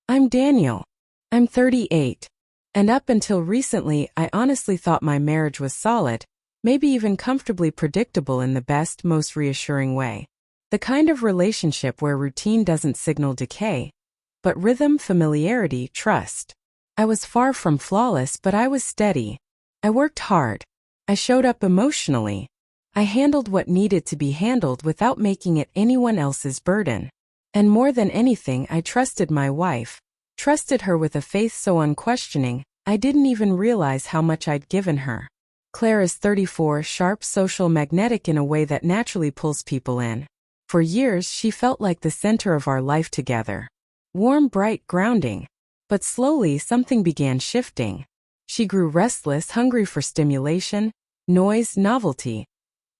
I'm Daniel. I'm 38. And up until recently, I honestly thought my marriage was solid, maybe even comfortably predictable in the best, most reassuring way. The kind of relationship where routine doesn't signal decay, but rhythm, familiarity, trust. I was far from flawless, but I was steady. I worked hard. I showed up emotionally. I handled what needed to be handled without making it anyone else's burden. And more than anything, I trusted my wife. Trusted her with a faith so unquestioning, I didn't even realize how much I'd given her. Claire is 34, sharp, social, magnetic in a way that naturally pulls people in. For years, she felt like the center of our life together. Warm, bright, grounding. But slowly, something began shifting. She grew restless, hungry for stimulation, noise, novelty.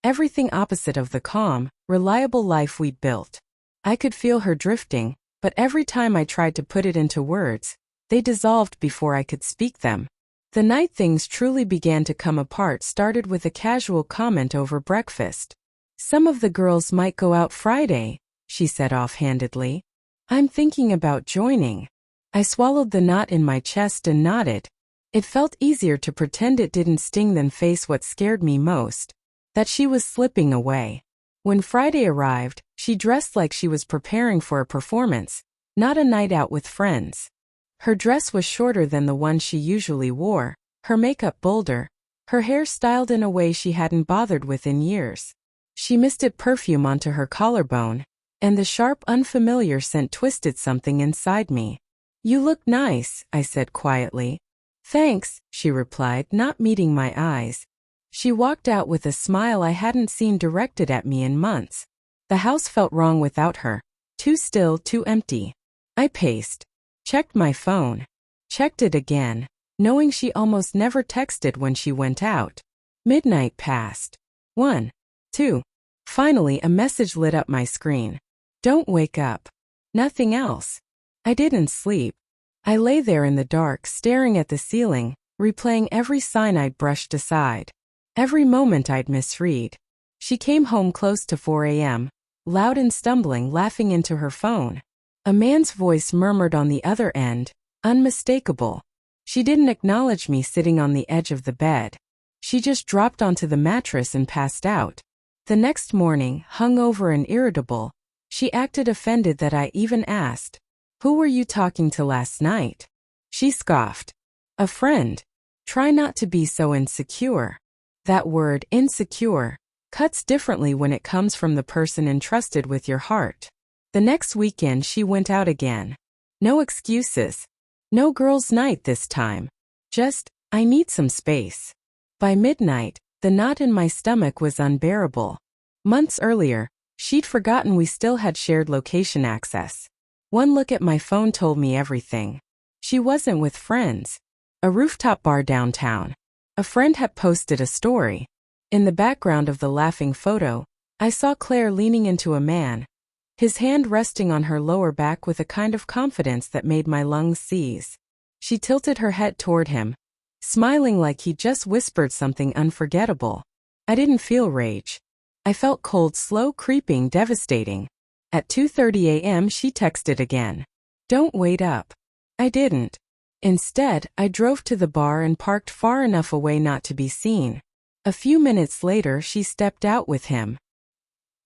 Everything opposite of the calm, reliable life we'd built. I could feel her drifting, but every time I tried to put it into words, they dissolved before I could speak them. The night things truly began to come apart started with a casual comment over breakfast. "Some of the girls might go out Friday," she said offhandedly. "I'm thinking about joining." I swallowed the knot in my chest and nodded. It felt easier to pretend it didn't sting than face what scared me most, that she was slipping away. When Friday arrived, she dressed like she was preparing for a performance, not a night out with friends. Her dress was shorter than the one she usually wore, her makeup bolder, her hair styled in a way she hadn't bothered with in years. She misted perfume onto her collarbone, and the sharp, unfamiliar scent twisted something inside me. "You look nice," I said quietly. "Thanks," she replied, not meeting my eyes. She walked out with a smile I hadn't seen directed at me in months. The house felt wrong without her. Too still, too empty. I paced. Checked my phone. Checked it again, knowing she almost never texted when she went out. Midnight passed. 1, 2. Finally, a message lit up my screen. "Don't wake up." Nothing else. I didn't sleep. I lay there in the dark, staring at the ceiling, replaying every sign I'd brushed aside. Every moment I'd misread. She came home close to 4 a.m., loud and stumbling, laughing into her phone. A man's voice murmured on the other end, unmistakable. She didn't acknowledge me sitting on the edge of the bed. She just dropped onto the mattress and passed out. The next morning, hungover and irritable, she acted offended that I even asked, "Who were you talking to last night?" She scoffed. "A friend. Try not to be so insecure." That word, insecure, cuts differently when it comes from the person entrusted with your heart. The next weekend she went out again. No excuses. No girls' night this time. Just, "I need some space." By midnight, the knot in my stomach was unbearable. Months earlier, she'd forgotten we still had shared location access. One look at my phone told me everything. She wasn't with friends. A rooftop bar downtown. A friend had posted a story. In the background of the laughing photo, I saw Claire leaning into a man, his hand resting on her lower back with a kind of confidence that made my lungs seize. She tilted her head toward him, smiling like he'd just whispered something unforgettable. I didn't feel rage. I felt cold, slow, creeping, devastating. At 2:30 a.m. she texted again. "Don't wait up." I didn't. Instead, I drove to the bar and parked far enough away not to be seen. A few minutes later, she stepped out with him.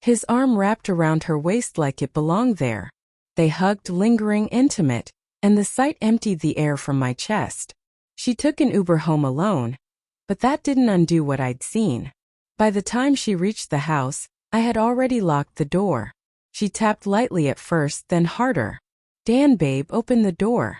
His arm wrapped around her waist like it belonged there. They hugged, lingering, intimate, and the sight emptied the air from my chest. She took an Uber home alone, but that didn't undo what I'd seen. By the time she reached the house, I had already locked the door. She tapped lightly at first, then harder. "Dan, babe, open the door."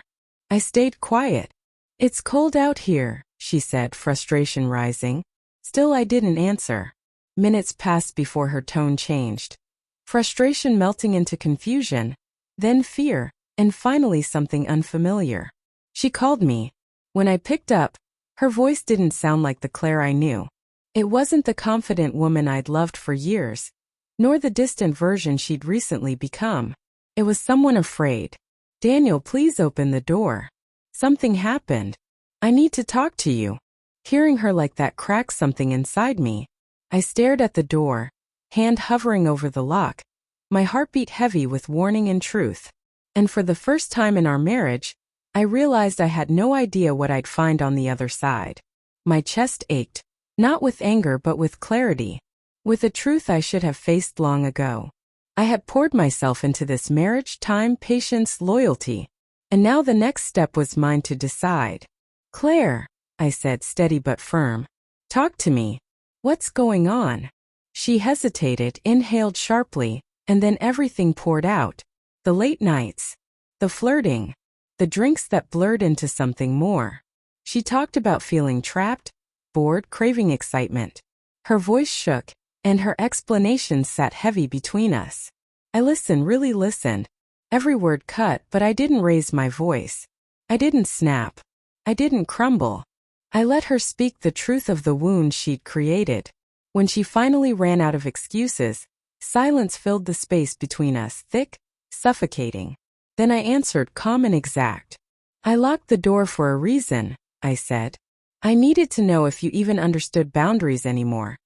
I stayed quiet. "It's cold out here," she said, frustration rising. Still I didn't answer. Minutes passed before her tone changed. Frustration melting into confusion, then fear, and finally something unfamiliar. She called me. When I picked up, her voice didn't sound like the Claire I knew. It wasn't the confident woman I'd loved for years, nor the distant version she'd recently become. It was someone afraid. "Daniel, please open the door. Something happened. I need to talk to you." Hearing her like that cracked something inside me. I stared at the door, hand hovering over the lock, my heartbeat heavy with warning and truth. And for the first time in our marriage, I realized I had no idea what I'd find on the other side. My chest ached, not with anger but with clarity, with a truth I should have faced long ago. I had poured myself into this marriage, time, patience, loyalty, and now the next step was mine to decide. "Claire," I said, steady but firm, "talk to me. What's going on?" She hesitated, inhaled sharply, and then everything poured out. The late nights, the flirting, the drinks that blurred into something more. She talked about feeling trapped, bored, craving excitement. Her voice shook, and her explanations sat heavy between us. I listened, really listened. Every word cut, but I didn't raise my voice. I didn't snap. I didn't crumble. I let her speak the truth of the wound she'd created. When she finally ran out of excuses, silence filled the space between us, thick, suffocating. Then I answered, calm and exact. "I locked the door for a reason," I said. "I needed to know if you even understood boundaries anymore.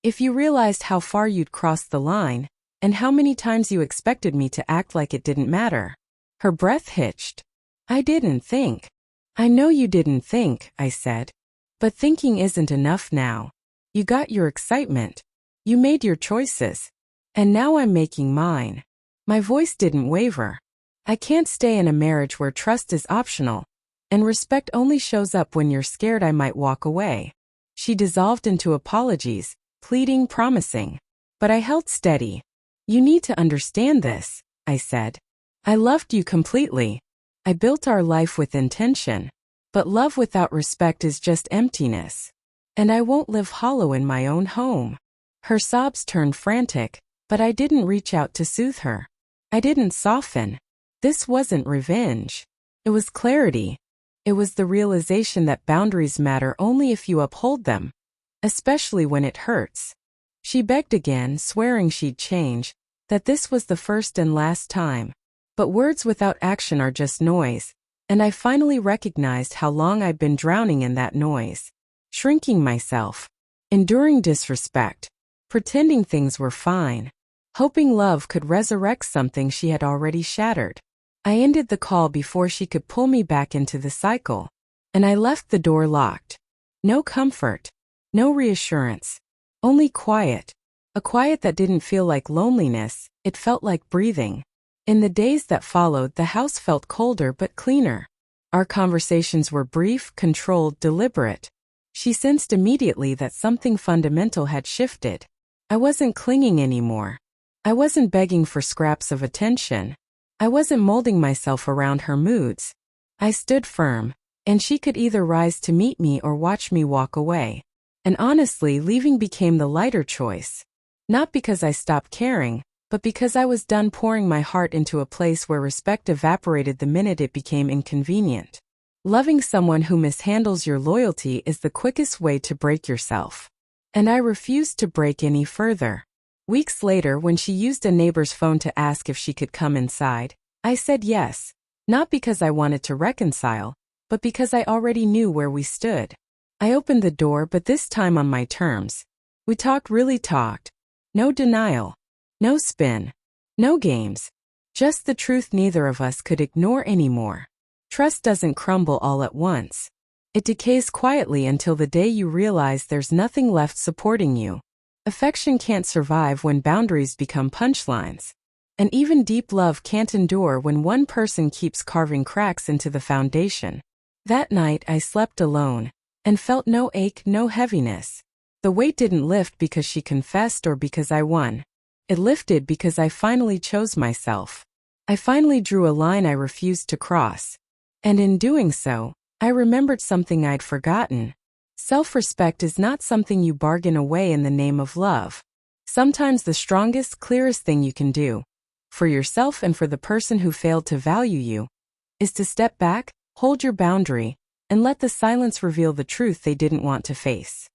If you realized how far you'd crossed the line, and how many times you expected me to act like it didn't matter." Her breath hitched. "I didn't think." "I know you didn't think," I said. "But thinking isn't enough now. You got your excitement. You made your choices. And now I'm making mine." My voice didn't waver. I can't stay in a marriage where trust is optional, and respect only shows up when you're scared I might walk away. She dissolved into apologies, pleading, promising. But I held steady. "You need to understand this," I said. "I loved you completely. I built our life with intention. But love without respect is just emptiness. And I won't live hollow in my own home." Her sobs turned frantic, but I didn't reach out to soothe her. I didn't soften. This wasn't revenge. It was clarity. It was the realization that boundaries matter only if you uphold them, especially when it hurts. She begged again, swearing she'd change, that this was the first and last time. But words without action are just noise, and I finally recognized how long I'd been drowning in that noise. Shrinking myself, enduring disrespect, pretending things were fine, hoping love could resurrect something she had already shattered. I ended the call before she could pull me back into the cycle, and I left the door locked. No comfort, no reassurance, only quiet. A quiet that didn't feel like loneliness, it felt like breathing. In the days that followed, the house felt colder but cleaner. Our conversations were brief, controlled, deliberate. She sensed immediately that something fundamental had shifted. I wasn't clinging anymore. I wasn't begging for scraps of attention. I wasn't molding myself around her moods. I stood firm, and she could either rise to meet me or watch me walk away. And honestly, leaving became the lighter choice. Not because I stopped caring, but because I was done pouring my heart into a place where respect evaporated the minute it became inconvenient. Loving someone who mishandles your loyalty is the quickest way to break yourself. And I refused to break any further. Weeks later, when she used a neighbor's phone to ask if she could come inside, I said yes, not because I wanted to reconcile, but because I already knew where we stood. I opened the door, but this time on my terms. We talked, really talked. No denial. No spin. No games. Just the truth neither of us could ignore anymore. Trust doesn't crumble all at once. It decays quietly until the day you realize there's nothing left supporting you. Affection can't survive when boundaries become punchlines. And even deep love can't endure when one person keeps carving cracks into the foundation. That night I slept alone, and felt no ache, no heaviness. The weight didn't lift because she confessed or because I won. It lifted because I finally chose myself. I finally drew a line I refused to cross. And in doing so, I remembered something I'd forgotten. Self-respect is not something you bargain away in the name of love. Sometimes the strongest, clearest thing you can do, for yourself and for the person who failed to value you, is to step back, hold your boundary, and let the silence reveal the truth they didn't want to face.